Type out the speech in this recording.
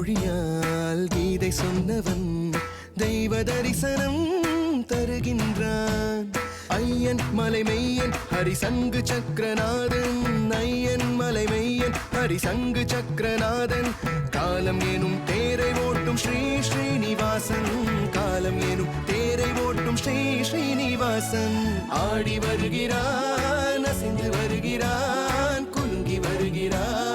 மொழியால் கீதை சொன்னவன் தெய்வ தரிசனம் தருகின்றான். ஐயன் மலைமெய்யன் ஹரிசங்கு சக்கரநாதன், ஐயன் மலைமெய்யன் ஹரிசங்கு சக்கரநாதன். காலம் எனும் தேரை ஓட்டும் ஸ்ரீ ஸ்ரீனிவாசன், காலம் எனும் தேரை ஓட்டும் ஸ்ரீ ஸ்ரீனிவாசன். ஆடி வருகிறான், அசைந்து வருகிறான், குலுங்கி வருகிறான்.